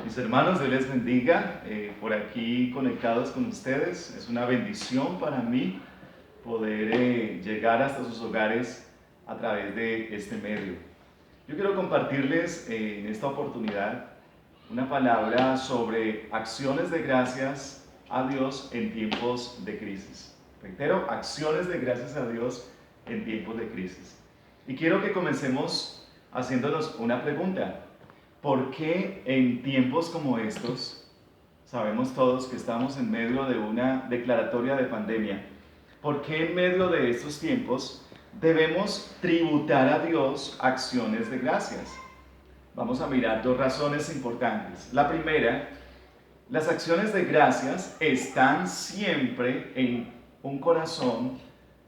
Mis hermanos, Dios les bendiga, por aquí conectados con ustedes. Es una bendición para mí poder llegar hasta sus hogares a través de este medio. Yo quiero compartirles en esta oportunidad una palabra sobre acciones de gracias a Dios en tiempos de crisis. Reitero, acciones de gracias a Dios en tiempos de crisis. Y quiero que comencemos haciéndonos una pregunta. ¿Por qué en tiempos como estos, sabemos todos que estamos en medio de una declaratoria de pandemia, por qué en medio de estos tiempos debemos tributar a Dios acciones de gracias? Vamos a mirar dos razones importantes. La primera, las acciones de gracias están siempre en un corazón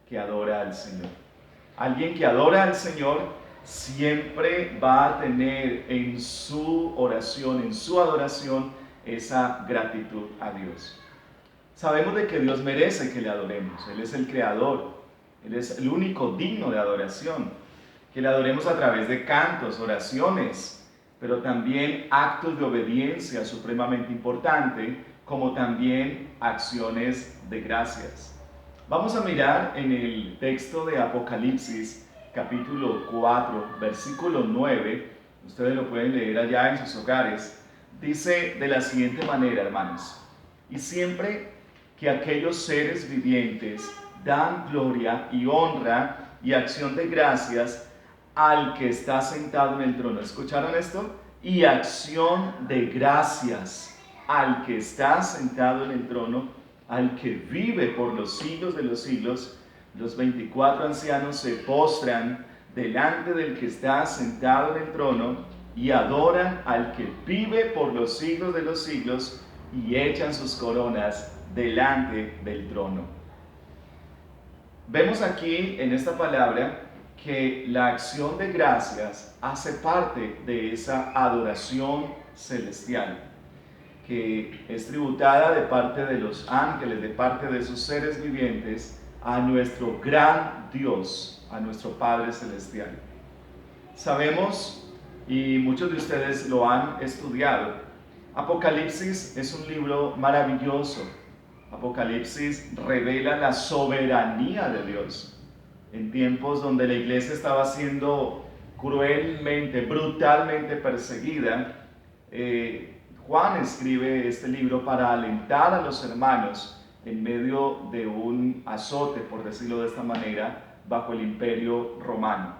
que adora al Señor. Alguien que adora al Señor siempre va a tener en su oración, en su adoración, esa gratitud a Dios. Sabemos de que Dios merece que le adoremos. Él es el creador. Él es el único digno de adoración. Que le adoremos a través de cantos, oraciones, pero también actos de obediencia supremamente importante, como también acciones de gracias. Vamos a mirar en el texto de Apocalipsis, capítulo 4, versículo 9. Ustedes lo pueden leer allá en sus hogares. Dice de la siguiente manera, hermanos: y siempre que aquellos seres vivientes dan gloria y honra y acción de gracias al que está sentado en el trono. ¿Escucharon esto? Y acción de gracias al que está sentado en el trono, al que vive por los siglos de los siglos. Los 24 ancianos se postran delante del que está sentado en el trono y adoran al que vive por los siglos de los siglos y echan sus coronas delante del trono. Vemos aquí en esta palabra que la acción de gracias hace parte de esa adoración celestial, que es tributada de parte de los ángeles, de parte de sus seres vivientes, a nuestro gran Dios, a nuestro Padre Celestial. Sabemos, y muchos de ustedes lo han estudiado, Apocalipsis es un libro maravilloso. Apocalipsis revela la soberanía de Dios. En tiempos donde la iglesia estaba siendo cruelmente, brutalmente perseguida, Juan escribe este libro para alentar a los hermanos en medio de un azote, por decirlo de esta manera, bajo el imperio romano.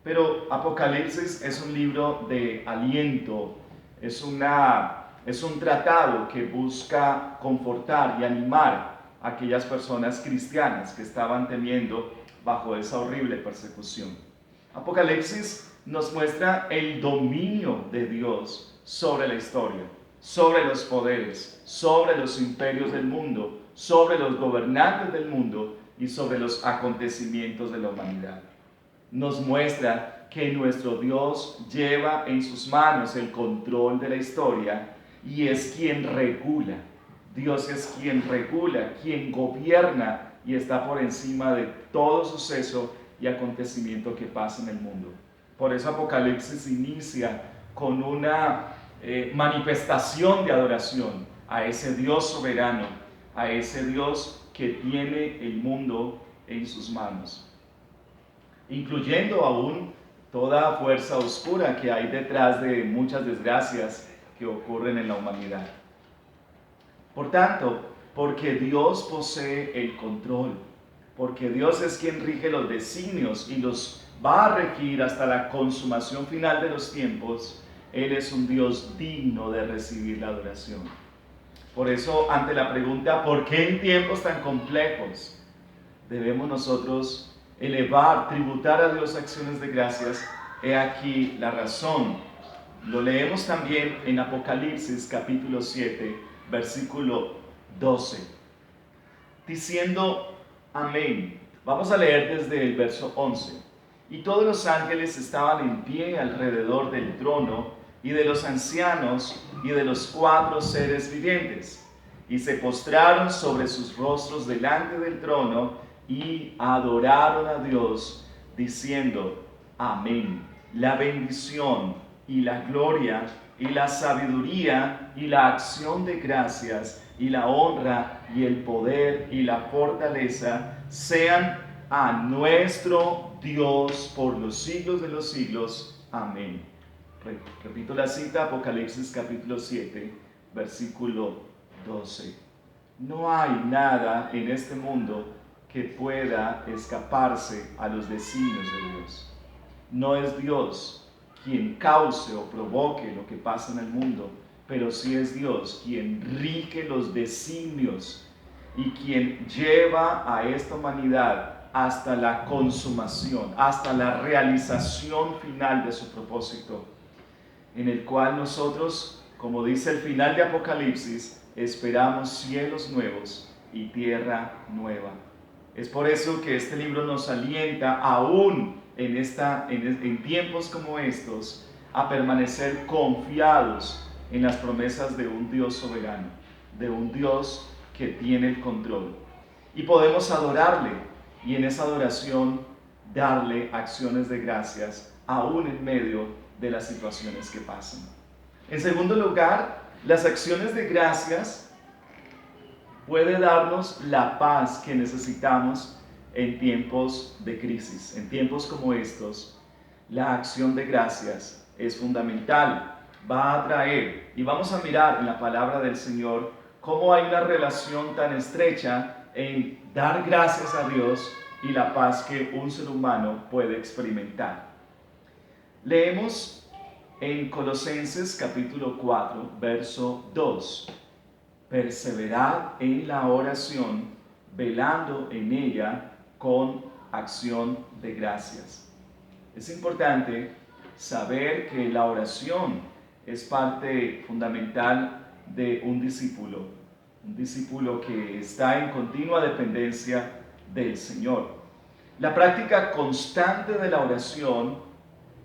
Pero Apocalipsis es un libro de aliento, es un tratado que busca confortar y animar a aquellas personas cristianas que estaban temiendo bajo esa horrible persecución. Apocalipsis nos muestra el dominio de Dios sobre la historia, sobre los poderes, sobre los imperios del mundo, sobre los gobernantes del mundo y sobre los acontecimientos de la humanidad. Nos muestra que nuestro Dios lleva en sus manos el control de la historia y es quien regula. Dios es quien regula, quien gobierna y está por encima de todo suceso y acontecimiento que pasa en el mundo. Por eso Apocalipsis inicia con una manifestación de adoración a ese Dios soberano, a ese Dios que tiene el mundo en sus manos, incluyendo aún toda fuerza oscura que hay detrás de muchas desgracias que ocurren en la humanidad. Por tanto, porque Dios posee el control, porque Dios es quien rige los designios y los va a regir hasta la consumación final de los tiempos, Él es un Dios digno de recibir la adoración. Por eso, ante la pregunta, ¿por qué en tiempos tan complejos debemos nosotros elevar, tributar a Dios acciones de gracias? He aquí la razón. Lo leemos también en Apocalipsis capítulo 7, versículo 12, diciendo amén. Vamos a leer desde el verso 11. Y todos los ángeles estaban en pie alrededor del trono y de los ancianos y de los 4 seres vivientes, y se postraron sobre sus rostros delante del trono y adoraron a Dios, diciendo amén. La bendición y la gloria y la sabiduría y la acción de gracias y la honra y el poder y la fortaleza sean a nuestro Dios por los siglos de los siglos. Amén. Repito la cita, Apocalipsis capítulo 7, versículo 12. No hay nada en este mundo que pueda escaparse a los designios de Dios. No es Dios quien cause o provoque lo que pasa en el mundo, pero sí es Dios quien rige los designios y quien lleva a esta humanidad hasta la consumación, hasta la realización final de su propósito, en el cual nosotros, como dice el final de Apocalipsis, esperamos cielos nuevos y tierra nueva. Es por eso que este libro nos alienta aún en tiempos como estos a permanecer confiados en las promesas de un Dios soberano, de un Dios que tiene el control. Y podemos adorarle y en esa adoración darle acciones de gracias aún en medio de las situaciones que pasan. En segundo lugar, las acciones de gracias puede darnos la paz que necesitamos en tiempos de crisis. En tiempos como estos, la acción de gracias es fundamental. Va a traer, y vamos a mirar en la palabra del Señor, cómo hay una relación tan estrecha en dar gracias a Dios y la paz que un ser humano puede experimentar. Leemos en Colosenses capítulo 4, verso 2. Perseverad en la oración, velando en ella con acción de gracias. Es importante saber que la oración es parte fundamental de un discípulo que está en continua dependencia del Señor. La práctica constante de la oración,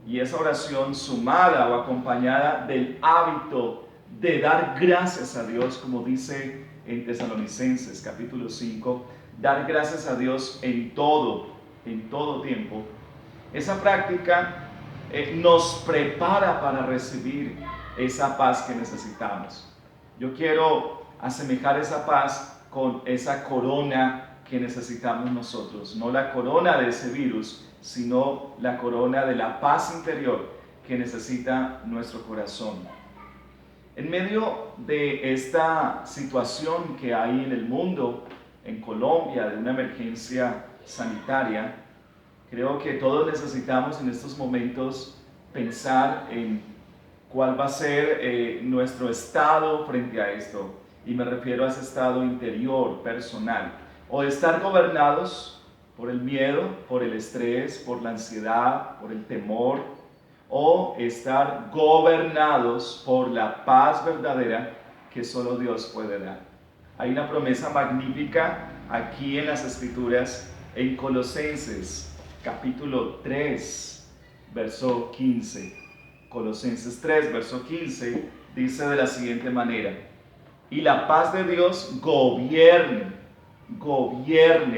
y esa oración sumada o acompañada del hábito de dar gracias a Dios, como dice en Tesalonicenses capítulo 5, dar gracias a Dios en todo tiempo. Esa práctica nos prepara para recibir esa paz que necesitamos. Yo quiero asemejar esa paz con esa corona que necesitamos nosotros, no la corona de ese virus, sino la corona de la paz interior que necesita nuestro corazón. En medio de esta situación que hay en el mundo, en Colombia, de una emergencia sanitaria, creo que todos necesitamos en estos momentos pensar en cuál va a ser nuestro estado frente a esto. Y me refiero a ese estado interior, personal, o de estar gobernados por el miedo, por el estrés, por la ansiedad, por el temor, o estar gobernados por la paz verdadera que solo Dios puede dar. Hay una promesa magnífica aquí en las Escrituras, en Colosenses capítulo 3, verso 15. Colosenses 3, verso 15, dice de la siguiente manera: y la paz de Dios gobierne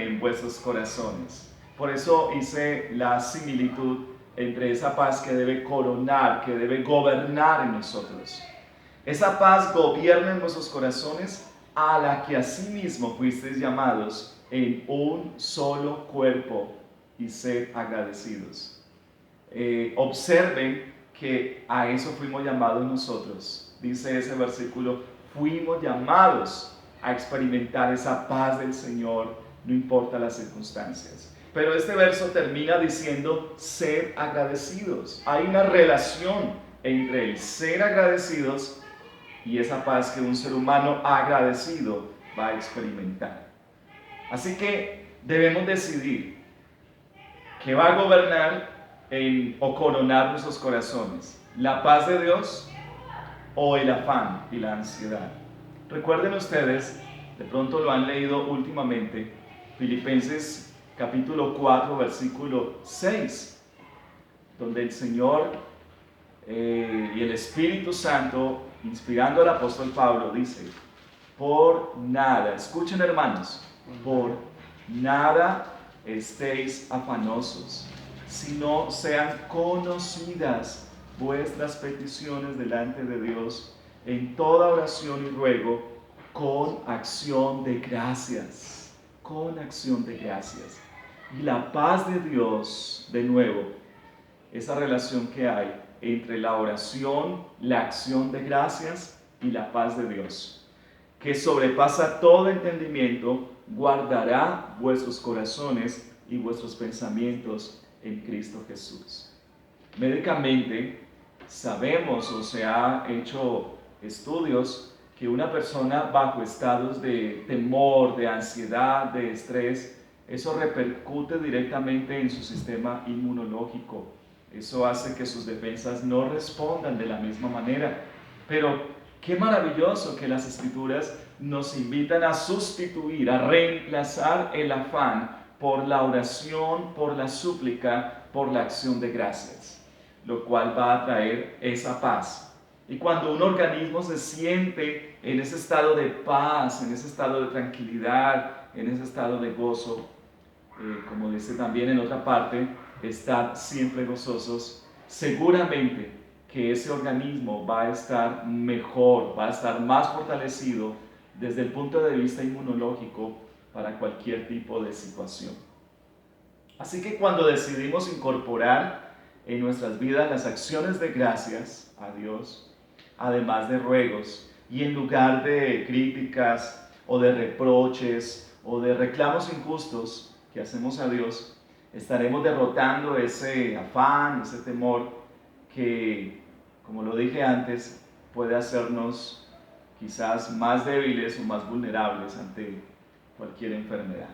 en vuestros corazones. Por eso hice la similitud entre esa paz que debe coronar, que debe gobernar en nosotros. Esa paz gobierna en vuestros corazones, a la que asimismo fuisteis llamados en un solo cuerpo, y sed agradecidos. Observen que a eso fuimos llamados nosotros. Dice ese versículo, fuimos llamados a experimentar esa paz del Señor, no importa las circunstancias. Pero este verso termina diciendo, sed agradecidos. Hay una relación entre el ser agradecidos y esa paz que un ser humano agradecido va a experimentar. Así que debemos decidir qué va a gobernar o coronar nuestros corazones, la paz de Dios o el afán y la ansiedad. Recuerden ustedes, de pronto lo han leído últimamente, Filipenses capítulo 4, versículo 6, donde el Señor y el Espíritu Santo, inspirando al apóstol Pablo, dice, por nada, escuchen hermanos, por nada estéis afanosos, sino sean conocidas vuestras peticiones delante de Dios en toda oración y ruego con acción de gracias, con acción de gracias. Y la paz de Dios, de nuevo, esa relación que hay entre la oración, la acción de gracias y la paz de Dios, que sobrepasa todo entendimiento, guardará vuestros corazones y vuestros pensamientos en Cristo Jesús. Médicamente sabemos o se ha hecho estudios que una persona bajo estados de temor, de ansiedad, de estrés, eso repercute directamente en su sistema inmunológico. Eso hace que sus defensas no respondan de la misma manera. Pero qué maravilloso que las Escrituras nos invitan a sustituir, a reemplazar el afán por la oración, por la súplica, por la acción de gracias, lo cual va a traer esa paz. Y cuando un organismo se siente en ese estado de paz, en ese estado de tranquilidad, en ese estado de gozo, como dice también en otra parte, estar siempre gozosos, seguramente que ese organismo va a estar mejor, va a estar más fortalecido desde el punto de vista inmunológico para cualquier tipo de situación. Así que cuando decidimos incorporar en nuestras vidas las acciones de gracias a Dios, además de ruegos, y en lugar de críticas o de reproches o de reclamos injustos que hacemos a Dios, estaremos derrotando ese afán, ese temor que, como lo dije antes, puede hacernos quizás más débiles o más vulnerables ante cualquier enfermedad.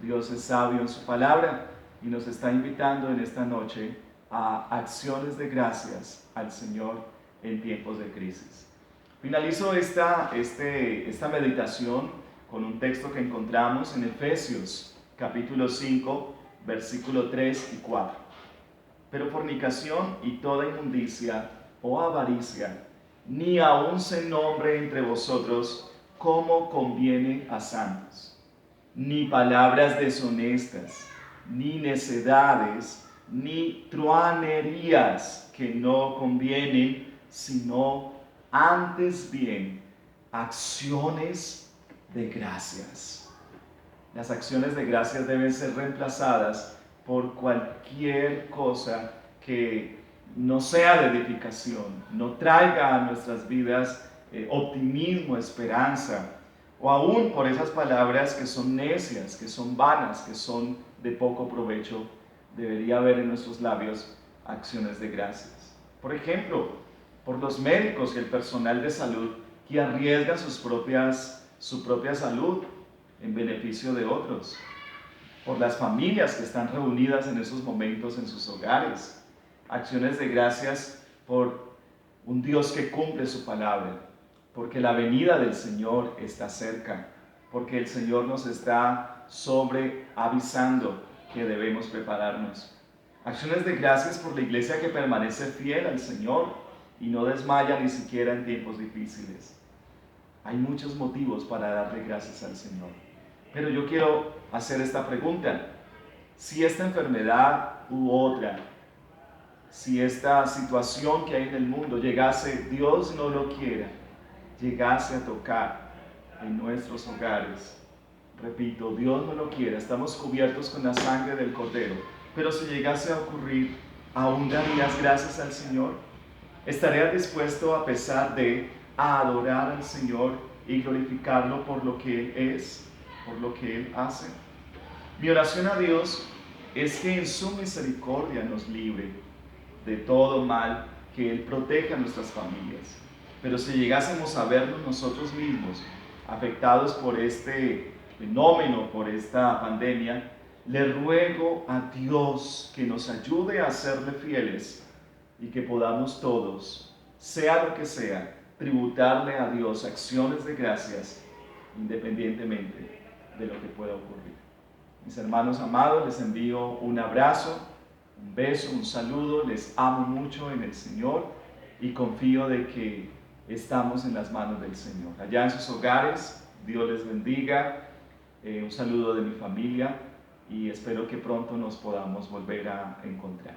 Dios es sabio en su palabra y nos está invitando en esta noche a acciones de gracias al Señor en tiempos de crisis. Finalizo esta meditación con un texto que encontramos en Efesios capítulo 5, versículo 3 y 4. Pero fornicación y toda inmundicia o avaricia, ni aun se nombre entre vosotros como conviene a santos, ni palabras deshonestas, ni necedades, ni truanerías que no convienen, sino antes bien acciones de gracias. Las acciones de gracias deben ser reemplazadas por cualquier cosa que no sea de edificación, no traiga a nuestras vidas optimismo, esperanza, o aún por esas palabras que son necias, que son vanas, que son de poco provecho. Debería haber en nuestros labios acciones de gracias. Por ejemplo, por los médicos y el personal de salud que arriesgan su propia salud en beneficio de otros, por las familias que están reunidas en esos momentos en sus hogares, acciones de gracias por un Dios que cumple su palabra, porque la venida del Señor está cerca, porque el Señor nos está avisando que debemos prepararnos. Acciones de gracias por la iglesia que permanece fiel al Señor y no desmaya ni siquiera en tiempos difíciles. Hay muchos motivos para darle gracias al Señor. Pero yo quiero hacer esta pregunta. Si esta enfermedad u otra, si esta situación que hay en el mundo llegase, Dios no lo quiera, llegase a tocar en nuestros hogares, repito, Dios no lo quiera, estamos cubiertos con la sangre del Cordero, pero si llegase a ocurrir, ¿aún darías gracias al Señor? ¿Estarías dispuesto, a pesar de, a adorar al Señor y glorificarlo por lo que Él es, por lo que Él hace? Mi oración a Dios es que en su misericordia nos libre de todo mal, que Él proteja a nuestras familias. Pero si llegásemos a vernos nosotros mismos afectados por este fenómeno, por esta pandemia, le ruego a Dios que nos ayude a serle fieles y que podamos todos, sea lo que sea, tributarle a Dios acciones de gracias independientemente de lo que pueda ocurrir. Mis hermanos amados, les envío un abrazo, un beso, un saludo, les amo mucho en el Señor y confío de que estamos en las manos del Señor. Allá en sus hogares, Dios les bendiga, un saludo de mi familia y espero que pronto nos podamos volver a encontrar.